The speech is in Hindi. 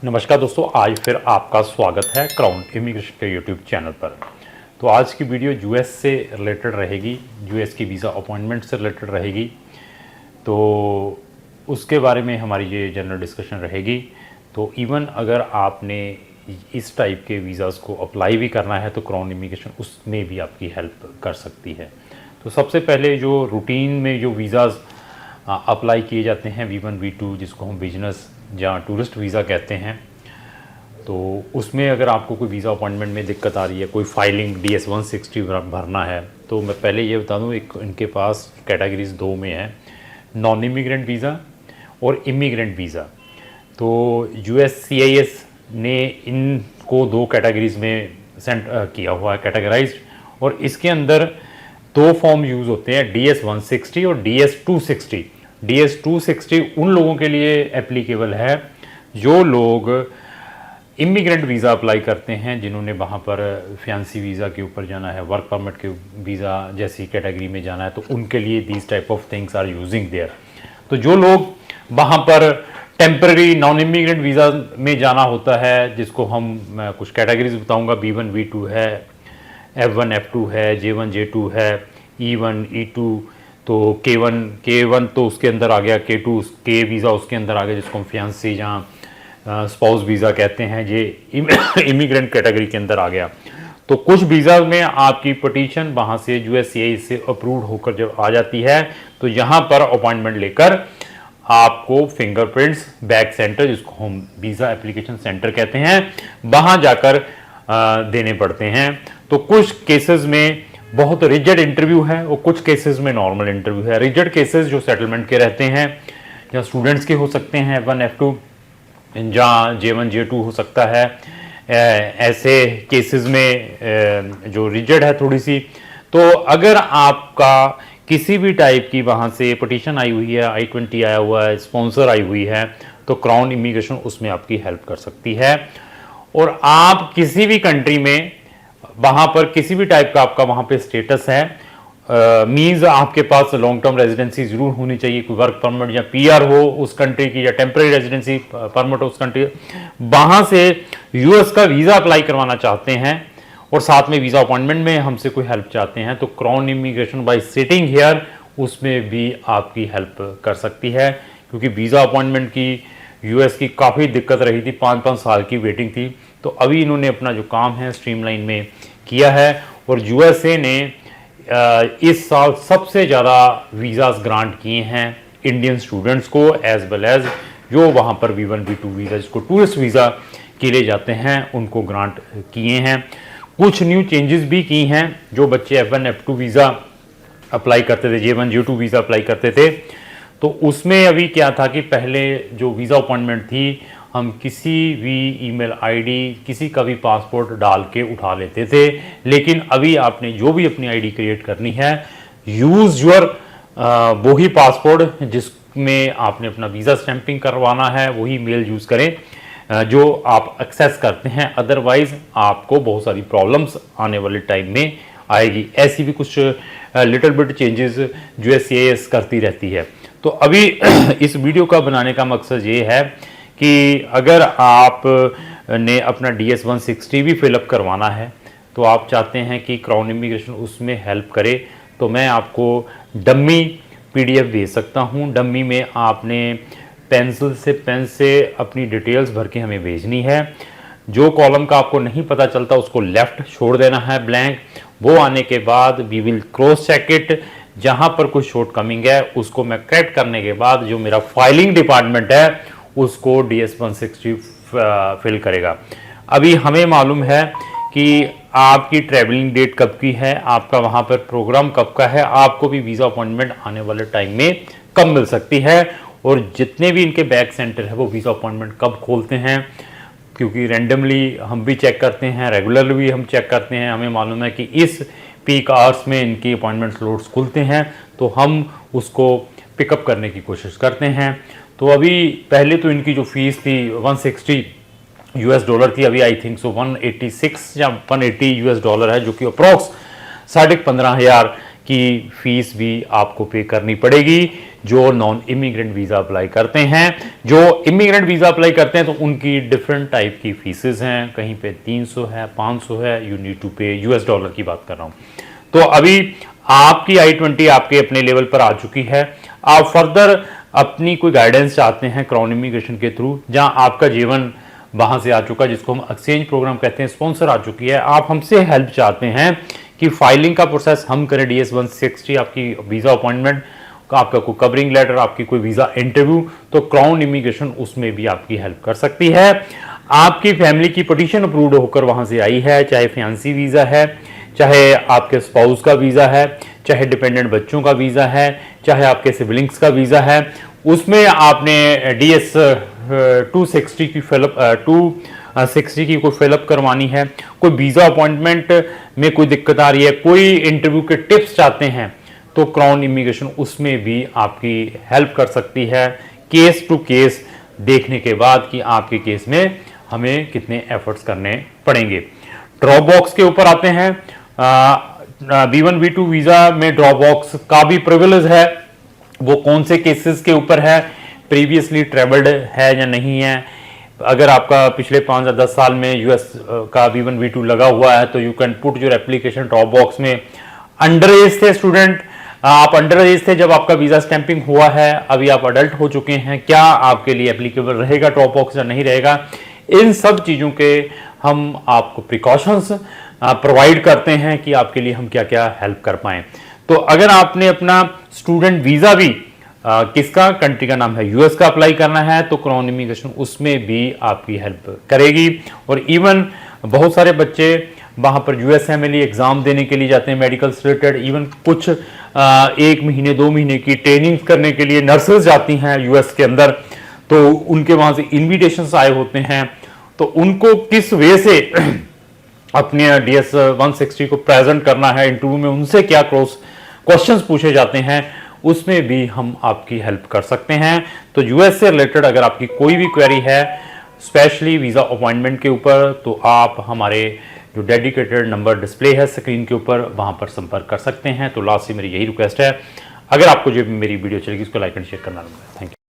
नमस्कार दोस्तों, आज फिर आपका स्वागत है क्राउन इमिग्रेशन के यूट्यूब चैनल पर। तो आज की वीडियो यूएस से रिलेटेड रहेगी, यूएस की वीज़ा अपॉइंटमेंट से रिलेटेड रहेगी। तो उसके बारे में हमारी ये जनरल डिस्कशन रहेगी। तो इवन अगर आपने इस टाइप के वीज़ाज़ को अप्लाई भी करना है तो क्राउन इमिग्रेशन उसमें भी आपकी हेल्प कर सकती है। तो सबसे पहले जो रूटीन में जो वीज़ाज़ अप्लाई किए जाते हैं V1 V2, जिसको हम बिजनेस या टूरिस्ट वीज़ा कहते हैं, तो उसमें अगर आपको कोई वीज़ा अपॉइंटमेंट में दिक्कत आ रही है, कोई फाइलिंग DS 160 भरना है, तो मैं पहले ये बता दूं, एक इनके पास कैटेगरीज दो में है, नॉन इमिग्रेंट वीज़ा और इमिग्रेंट वीज़ा। तो USCIS ने इनको दो कैटेगरीज में किया हुआ है, कैटेगराइज्ड। और इसके अंदर दो फॉर्म यूज़ होते हैं, DS 160 और DS 260। DS 260 उन लोगों के लिए एप्लीकेबल है जो लोग इमिग्रेंट वीज़ा अप्लाई करते हैं, जिन्होंने वहाँ पर फैंसी वीज़ा के ऊपर जाना है, वर्क परमिट के वीज़ा जैसी कैटेगरी में जाना है, तो उनके लिए these type of things are using there. तो जो लोग वहाँ पर टेम्पररी नॉन इमिग्रेंट वीज़ा में जाना होता है, जिसको मैं कुछ कैटेगरीज बताऊँगा, B1 V2 है, F1 F2 है, J1 J2 है, E1 E2, तो K1 तो उसके अंदर आ गया, K2 K वीज़ा उसके अंदर आ गया, जिसको हम फियांसी जहाँ स्पाउस वीज़ा कहते हैं, ये इमिग्रेंट कैटेगरी के अंदर आ गया। तो कुछ वीज़ा में आपकी पटिशन वहाँ से USCIS से अप्रूव होकर जब आ जाती है, तो यहाँ पर अपॉइंटमेंट लेकर आपको फिंगरप्रिंट्स बैक सेंटर, जिसको हम वीज़ा एप्लीकेशन सेंटर कहते हैं, वहाँ जाकर देने पड़ते हैं। तो कुछ केसेस में बहुत रिजिड इंटरव्यू है और कुछ केसेस में नॉर्मल इंटरव्यू है। रिजिड केसेस जो सेटलमेंट के रहते हैं, या स्टूडेंट्स के हो सकते हैं, F1 F2, जहाँ J1 J2 हो सकता है। ऐसे केसेस में जो रिजिड है थोड़ी सी, तो अगर आपका किसी भी टाइप की वहाँ से पटिशन आई हुई है, I-20 आया हुआ है, स्पॉन्सर आई हुई है, तो क्राउन इमिग्रेशन उसमें आपकी हेल्प कर सकती है। और आप किसी भी कंट्री में वहाँ पर किसी भी टाइप का आपका वहाँ पे स्टेटस है, मीन्स आपके पास लॉन्ग टर्म रेजिडेंसी जरूर होनी चाहिए, कोई वर्क परमिट या PR हो उस कंट्री की, या टेम्पररी रेजिडेंसी परमिट हो उस कंट्री, वहाँ से US का वीज़ा अप्लाई करवाना चाहते हैं और साथ में वीज़ा अपॉइंटमेंट में हमसे कोई हेल्प चाहते हैं, तो crown immigration bye sitting here उसमें भी आपकी हेल्प कर सकती है। क्योंकि वीज़ा अपॉइंटमेंट की US की काफ़ी दिक्कत रही थी, 5-5 साल की वेटिंग थी। तो अभी इन्होंने अपना जो काम है स्ट्रीमलाइन में किया है, और USA ने इस साल सबसे ज़्यादा वीज़ाज ग्रांट किए हैं इंडियन स्टूडेंट्स को, एज वेल एज जो वहाँ पर V1 V2 वीज़ा, जिसको टूरिस्ट वीज़ा के लिए जाते हैं, उनको ग्रांट किए हैं। कुछ न्यू चेंजेस भी की हैं, जो बच्चे F1 F2 वीज़ा अप्लाई करते थे, J1 J2 वीज़ा अप्लाई करते थे, तो उसमें अभी क्या था कि पहले जो वीज़ा अपॉइंटमेंट थी, हम किसी भी ईमेल ID, किसी का भी पासपोर्ट डाल के उठा लेते थे। लेकिन अभी आपने जो भी अपनी ID क्रिएट करनी है, यूज़ योर वही पासपोर्ट जिसमें आपने अपना वीज़ा स्टैंपिंग करवाना है, वही मेल यूज़ करें जो आप एक्सेस करते हैं। अदरवाइज़ आपको बहुत सारी प्रॉब्लम्स आने वाले टाइम में आएगी। ऐसी भी कुछ लिटिल बिट चेंजेस USCIS करती रहती है। तो अभी इस वीडियो का बनाने का मकसद ये है कि अगर आप ने अपना DS 160 भी फिलअप करवाना है, तो आप चाहते हैं कि क्राउन इमिग्रेशन उसमें हेल्प करे, तो मैं आपको डम्मी PDF भेज सकता हूं। डम्मी में आपने पेंसिल से पेन से अपनी डिटेल्स भर के हमें भेजनी है। जो कॉलम का आपको नहीं पता चलता उसको लेफ्ट छोड़ देना है ब्लैंक। वो आने के बाद we will cross check it, जहाँ पर कुछ शॉर्ट कमिंग है उसको मैं करेक्ट करने के बाद जो मेरा फाइलिंग डिपार्टमेंट है उसको DS 160 फिल करेगा। अभी हमें मालूम है कि आपकी ट्रैवलिंग डेट कब की है, आपका वहाँ पर प्रोग्राम कब का है, आपको भी वीज़ा अपॉइंटमेंट आने वाले टाइम में कब मिल सकती है, और जितने भी इनके बैक सेंटर है वो वीज़ा अपॉइंटमेंट कब खोलते हैं, क्योंकि रैंडमली हम भी चेक करते हैं, रेगुलरली भी हम चेक करते हैं। हमें मालूम है कि इस पीक आवर्स में इनकी अपॉइंटमेंट स्लॉट्स खुलते हैं, तो हम उसको पिकअप करने की कोशिश करते हैं। तो अभी पहले तो इनकी जो फीस थी $160 थी, अभी आई थिंक सो 186 या $180 है, जो कि अप्रॉक्स 15,500 की फ़ीस भी आपको पे करनी पड़ेगी। जो नॉन इमिग्रेंट वीज़ा अप्लाई करते हैं। जो इमिग्रेंट वीज़ा अप्लाई करते हैं तो उनकी डिफरेंट टाइप की फीसेस हैं, कहीं पे 300 है, 500 है, यू नीड टू पे US डॉलर की बात कर रहा हूँ। तो अभी आपकी I-20 आपके अपने लेवल पर आ चुकी है, आप फर्दर अपनी कोई गाइडेंस चाहते हैं क्राउन इमिग्रेशन के थ्रू, जहां आपका जीवन वहां से आ चुका, जिसको हम एक्सचेंज प्रोग्राम कहते हैं, स्पॉन्सर आ चुकी है, आप हमसे हेल्प चाहते हैं कि फाइलिंग का प्रोसेस हम करें, DS-160 आपकी वीज़ा अपॉइंटमेंट, आपका कोई कवरिंग लेटर, आपकी कोई वीज़ा इंटरव्यू, तो क्राउन इमिग्रेशन उसमें भी आपकी हेल्प कर सकती है। आपकी फैमिली की पिटीशन अप्रूव्ड होकर वहां से आई है, चाहे फैंसी वीज़ा है, चाहे आपके स्पाउस का वीज़ा है, चाहे डिपेंडेंट बच्चों का वीज़ा है, चाहे आपके सिबलिंग्स का वीज़ा है, उसमें आपने DS-260 की फिलअप 260 की कोई फिलअप करवानी है, कोई वीज़ा अपॉइंटमेंट में कोई दिक्कत आ रही है, कोई इंटरव्यू के टिप्स चाहते हैं, तो क्राउन इमिग्रेशन उसमें भी आपकी हेल्प कर सकती है, केस टू केस देखने के बाद कि आपके केस में हमें कितने एफर्ट्स करने पड़ेंगे। ड्रॉप बॉक्स के ऊपर आते हैं। B1 B2 वीज़ा में ड्रॉप बॉक्स का भी प्रिविलेज है। वो कौन से केसेस के ऊपर है, प्रीवियसली ट्रेवल्ड है या नहीं है। अगर आपका पिछले 5 या 10 साल में US का B1 B2 लगा हुआ है तो you can put your application drop box में। अंडर एज थे स्टूडेंट, आप अंडर एज थे जब आपका वीज़ा स्टैंपिंग हुआ है, अभी आप अडल्ट हो चुके हैं, क्या आपके लिए एप्लीकेबल रहेगा ड्रॉप बॉक्स या नहीं रहेगा, इन सब चीज़ों के हम आपको प्रिकॉशंस प्रोवाइड करते हैं कि आपके लिए हम क्या क्या हेल्प कर पाएँ। तो अगर आपने अपना स्टूडेंट वीज़ा भी किसका, कंट्री का नाम है US का, अप्लाई करना है तो क्राउन इमिग्रेशन उसमें भी आपकी हेल्प करेगी। और इवन बहुत सारे बच्चे वहाँ पर USMLE एग्ज़ाम देने के लिए जाते हैं, मेडिकल से रिलेटेड, इवन कुछ 1 महीने 2 महीने की ट्रेनिंग करने के लिए नर्सेज जाती हैं US के अंदर, तो उनके वहाँ से इन्विटेशंस आए होते हैं, तो उनको किस वे से अपने DS-160 को प्रेजेंट करना है इंटरव्यू में, उनसे क्या क्वेश्चंस पूछे जाते हैं, उसमें भी हम आपकी हेल्प कर सकते हैं। तो US से रिलेटेड अगर आपकी कोई भी क्वेरी है, स्पेशली वीज़ा अपॉइंटमेंट के ऊपर, तो आप हमारे जो डेडिकेटेड नंबर डिस्प्ले है स्क्रीन के ऊपर, वहां पर संपर्क कर सकते हैं। तो लास्ट से मेरी यही रिक्वेस्ट है, अगर आपको जो मेरी वीडियो चलेगी उसको लाइक एंड शेयर करना। Thank you.